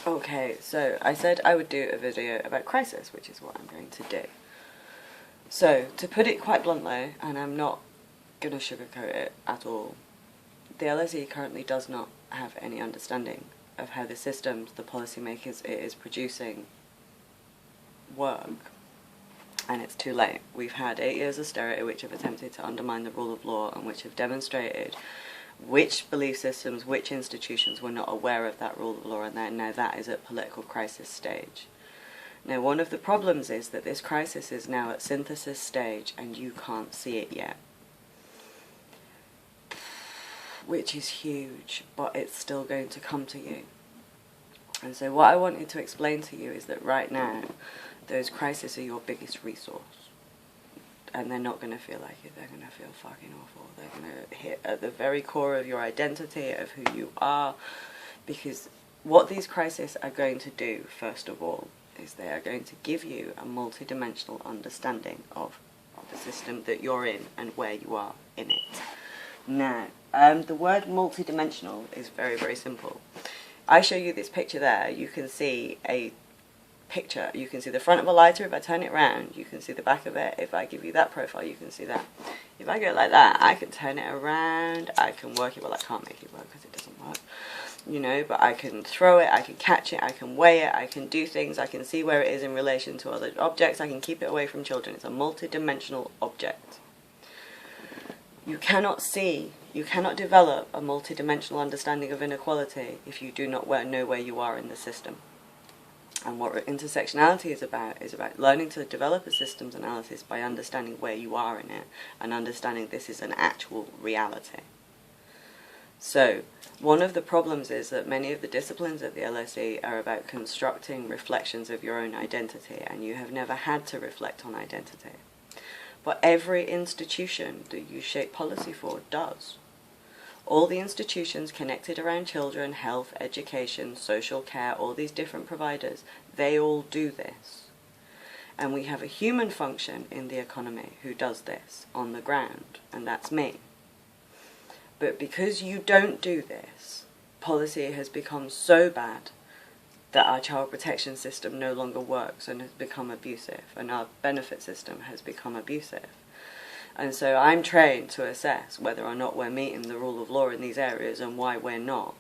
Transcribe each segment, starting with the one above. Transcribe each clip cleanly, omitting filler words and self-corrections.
Okay, so I said I would do a video about crisis, which is what I'm going to do. So, to put it quite bluntly, and I'm not going to sugarcoat it at all, the LSE currently does not have any understanding of how the systems, the policymakers it is producing, work. And it's too late. We've had 8 years of austerity which have attempted to undermine the rule of law and which have demonstrated which belief systems, which institutions were not aware of that rule of law, and now that is at political crisis stage. Now, one of the problems is that this crisis is now at synthesis stage and you can't see it yet. Which is huge, but it's still going to come to you. And so what I wanted to explain to you is that right now, those crises are your biggest resource. And they're not going to feel like it, they're going to feel fucking awful. They're going to hit at the very core of your identity, of who you are. Because what these crises are going to do, first of all, is they are going to give you a multidimensional understanding of the system that you're in and where you are in it. Now, the word multidimensional is very, very simple. I show you this picture there, you can see a picture. You can see the front of a lighter. If I turn it around, you can see the back of it. If I give you that profile, you can see that. If I go like that, I can turn it around. I can work it. Well, I can't make it work because it doesn't work. You know, but I can throw it, I can catch it, I can weigh it, I can do things, I can see where it is in relation to other objects, I can keep it away from children. It's a multi-dimensional object. You cannot develop a multi-dimensional understanding of inequality if you do not know where you are in the system. And what intersectionality is about learning to develop a systems analysis by understanding where you are in it and understanding this is an actual reality. So, one of the problems is that many of the disciplines at the LSE are about constructing reflections of your own identity, and you have never had to reflect on identity. But every institution that you shape policy for does. All the institutions connected around children, health, education, social care, all these different providers, they all do this. And we have a human function in the economy who does this on the ground, and that's me. But because you don't do this, policy has become so bad that our child protection system no longer works and has become abusive, and our benefit system has become abusive. And so I'm trained to assess whether or not we're meeting the rule of law in these areas and why we're not.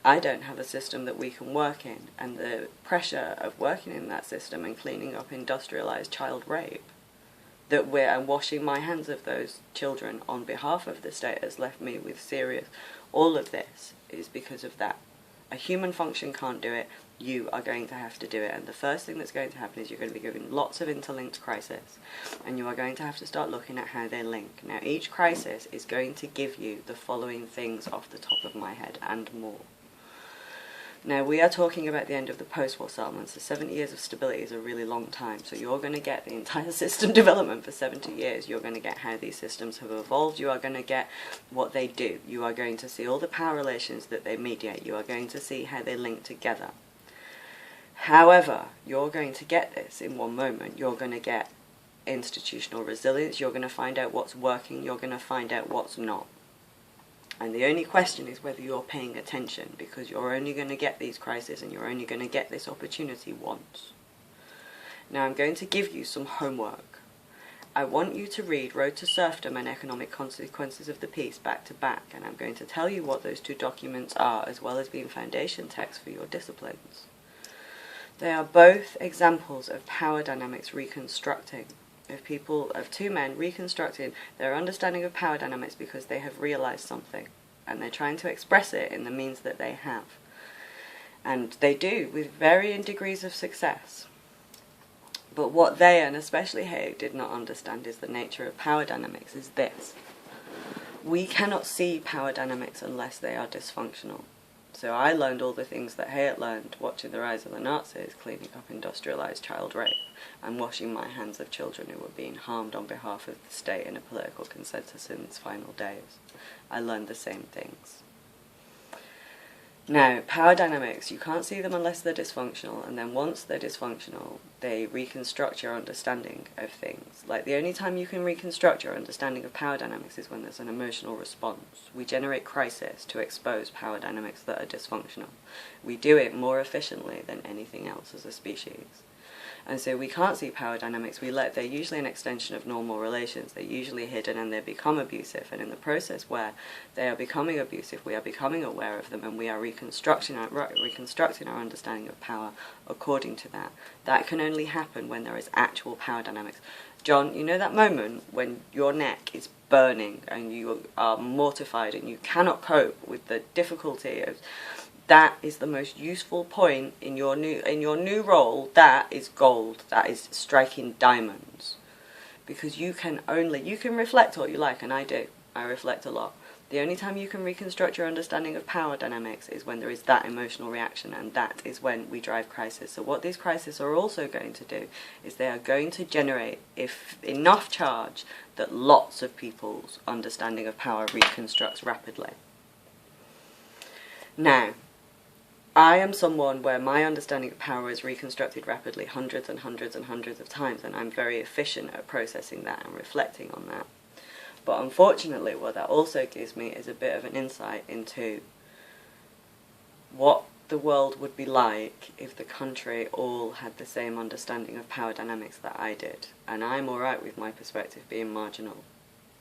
I don't have a system that we can work in, and the pressure of working in that system and cleaning up industrialised child rape, that I'm washing my hands of those children on behalf of the state has left me with serious... All of this is because of that. A human function can't do it, you are going to have to do it, and the first thing that's going to happen is you're going to be given lots of interlinked crises, and you are going to have to start looking at how they link. Now, each crisis is going to give you the following things off the top of my head, and more. Now, we are talking about the end of the post-war settlements. So 70 years of stability is a really long time, so you're going to get the entire system development for 70 years. You're going to get how these systems have evolved. You are going to get what they do. You are going to see all the power relations that they mediate. You are going to see how they link together. However, you're going to get this in one moment. You're going to get institutional resilience. You're going to find out what's working. You're going to find out what's not. And the only question is whether you're paying attention, because you're only going to get these crises and you're only going to get this opportunity once. Now, I'm going to give you some homework. I want you to read Road to Serfdom and Economic Consequences of the Peace back to back, and I'm going to tell you what those two documents are, as well as being foundation texts for your disciplines. They are both examples of power dynamics reconstructing, of two men reconstructing their understanding of power dynamics because they have realised something, and they're trying to express it in the means that they have. And they do, with varying degrees of success. But what they, and especially Hayek, did not understand is the nature of power dynamics is this. We cannot see power dynamics unless they are dysfunctional. So I learned all the things that Hayek learned watching the rise of the Nazis, cleaning up industrialised child rape, and washing my hands of children who were being harmed on behalf of the state in a political consensus in its final days. I learned the same things. Now, power dynamics, you can't see them unless they're dysfunctional, and then once they're dysfunctional, they reconstruct your understanding of things. Like, the only time you can reconstruct your understanding of power dynamics is when there's an emotional response. We generate crisis to expose power dynamics that are dysfunctional. We do it more efficiently than anything else as a species. And so we can't see power dynamics. They're usually an extension of normal relations. They're usually hidden and they become abusive. And in the process where they are becoming abusive, we are becoming aware of them and we are reconstructing our understanding of power according to that. That can only happen when there is actual power dynamics. John, you know that moment when your neck is burning and you are mortified and you cannot cope with the difficulty of... That is the most useful point in your new role. That is gold. That is striking diamonds. Because you can reflect all you like, and I do. I reflect a lot. The only time you can reconstruct your understanding of power dynamics is when there is that emotional reaction, and that is when we drive crisis. So what these crises are also going to do is they are going to generate enough charge that lots of people's understanding of power reconstructs rapidly. Now, I am someone where my understanding of power is reconstructed rapidly hundreds and hundreds and hundreds of times, and I'm very efficient at processing that and reflecting on that. But unfortunately, what that also gives me is a bit of an insight into what the world would be like if the country all had the same understanding of power dynamics that I did. And I'm alright with my perspective being marginal.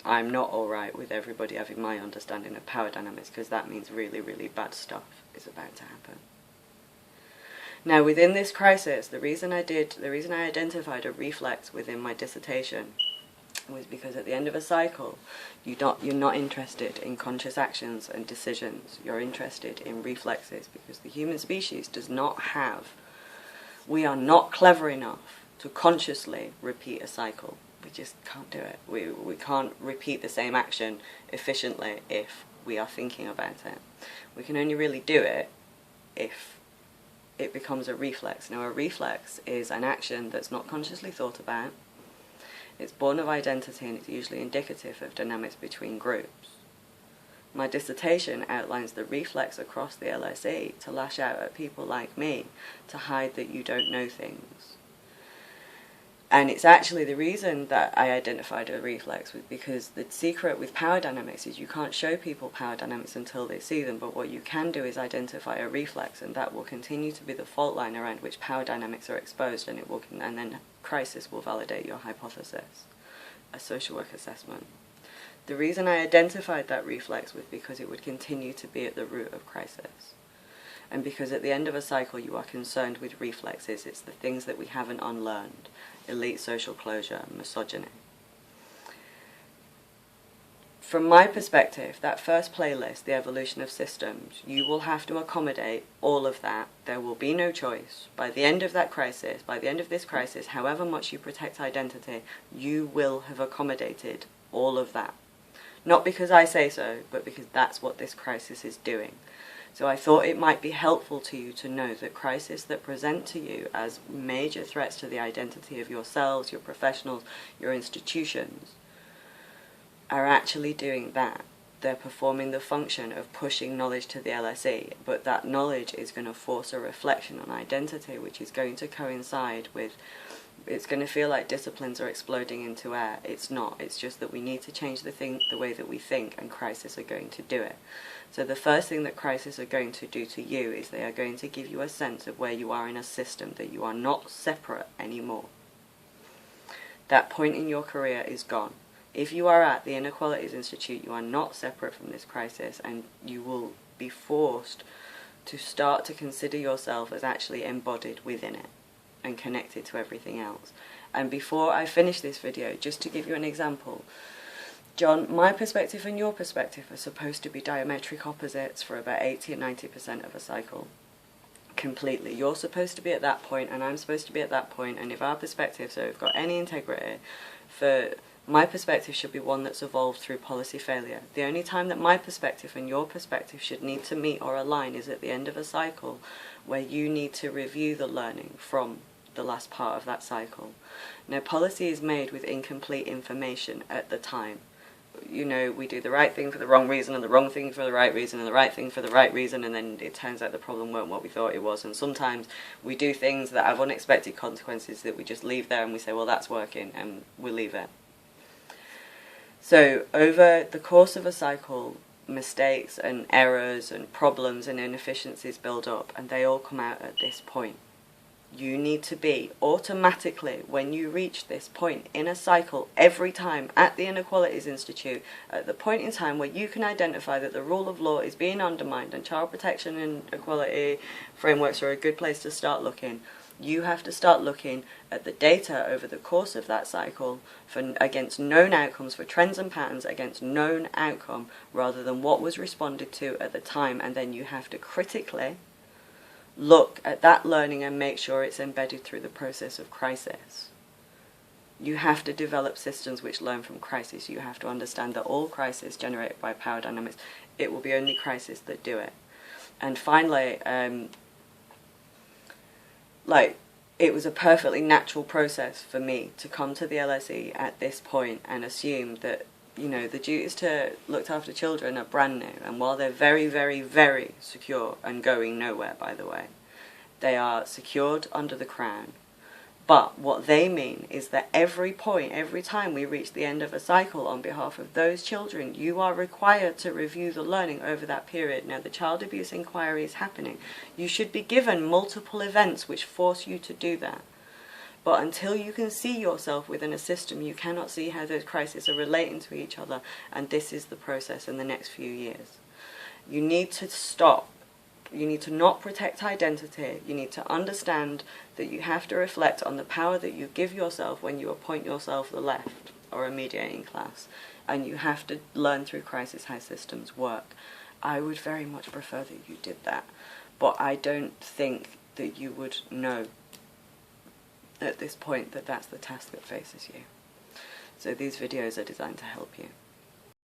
I'm not alright with everybody having my understanding of power dynamics, because that means really, really bad stuff is about to happen. Now, within this crisis, the reason I identified a reflex within my dissertation was because at the end of a cycle, you're not interested in conscious actions and decisions. You're interested in reflexes, because the human species we are not clever enough to consciously repeat a cycle. We just can't do it. We can't repeat the same action efficiently if we are thinking about it. We can only really do it if it becomes a reflex. Now, a reflex is an action that's not consciously thought about. It's born of identity, and it's usually indicative of dynamics between groups. My dissertation outlines the reflex across the LSE to lash out at people like me to hide that you don't know things. And it's actually the reason that I identified a reflex was because the secret with power dynamics is you can't show people power dynamics until they see them, but what you can do is identify a reflex, and that will continue to be the fault line around which power dynamics are exposed, and then crisis will validate your hypothesis, a social work assessment. The reason I identified that reflex was because it would continue to be at the root of crisis. And because at the end of a cycle you are concerned with reflexes, it's the things that we haven't unlearned. Elite social closure, misogyny. From my perspective, that first playlist, The Evolution of Systems, you will have to accommodate all of that. There will be no choice. By the end of that crisis, by the end of this crisis, however much you protect identity, you will have accommodated all of that. Not because I say so, but because that's what this crisis is doing. So I thought it might be helpful to you to know that crises that present to you as major threats to the identity of yourselves, your professionals, your institutions, are actually doing that. They're performing the function of pushing knowledge to the LSE, but that knowledge is going to force a reflection on identity, which is going to coincide with... It's going to feel like disciplines are exploding into air. It's not. It's just that we need to change the way that we think, and crises are going to do it. So the first thing that crises are going to do to you is they are going to give you a sense of where you are in a system, that you are not separate anymore. That point in your career is gone. If you are at the Inequalities Institute, you are not separate from this crisis, and you will be forced to start to consider yourself as actually embodied within it and connected to everything else. And before I finish this video, just to give you an example, John, my perspective and your perspective are supposed to be diametric opposites for about 80 and 90% of a cycle. Completely. You're supposed to be at that point, and I'm supposed to be at that point, and if our perspectives have got any integrity, my perspective should be one that's evolved through policy failure. The only time that my perspective and your perspective should need to meet or align is at the end of a cycle, where you need to review the learning from the last part of that cycle. Now, policy is made with incomplete information at the time. you know, we do the right thing for the wrong reason and the wrong thing for the right reason and the right thing for the right reason, and then it turns out the problem weren't what we thought it was. And sometimes we do things that have unexpected consequences that we just leave there and we say, well, that's working, and we leave it. So over the course of a cycle, mistakes and errors and problems and inefficiencies build up, and they all come out at this point. You need to be automatically, when you reach this point in a cycle, every time at the Inequalities Institute, at the point in time where you can identify that the rule of law is being undermined and child protection and equality frameworks are a good place to start looking, you have to start looking at the data over the course of that cycle against known outcomes, for trends and patterns against known outcome, rather than what was responded to at the time. And then you have to critically look at that learning and make sure it's embedded through the process of crisis. You have to develop systems which learn from crisis. You have to understand that all crises generated by power dynamics, it will be only crisis that do it. And finally, it was a perfectly natural process for me to come to the LSE at this point and assume that, you know, the duties to look after children are brand new, and while they're very, very, very secure and going nowhere, by the way, they are secured under the Crown. But what they mean is that every time we reach the end of a cycle on behalf of those children, you are required to review the learning over that period. Now, the child abuse inquiry is happening. You should be given multiple events which force you to do that. But until you can see yourself within a system, you cannot see how those crises are relating to each other, and this is the process in the next few years. You need to stop. You need to not protect identity. You need to understand that you have to reflect on the power that you give yourself when you appoint yourself the left or a mediating class, and you have to learn through crisis how systems work. I would very much prefer that you did that, but I don't think that you would know at this point that that's the task that faces you. So these videos are designed to help you.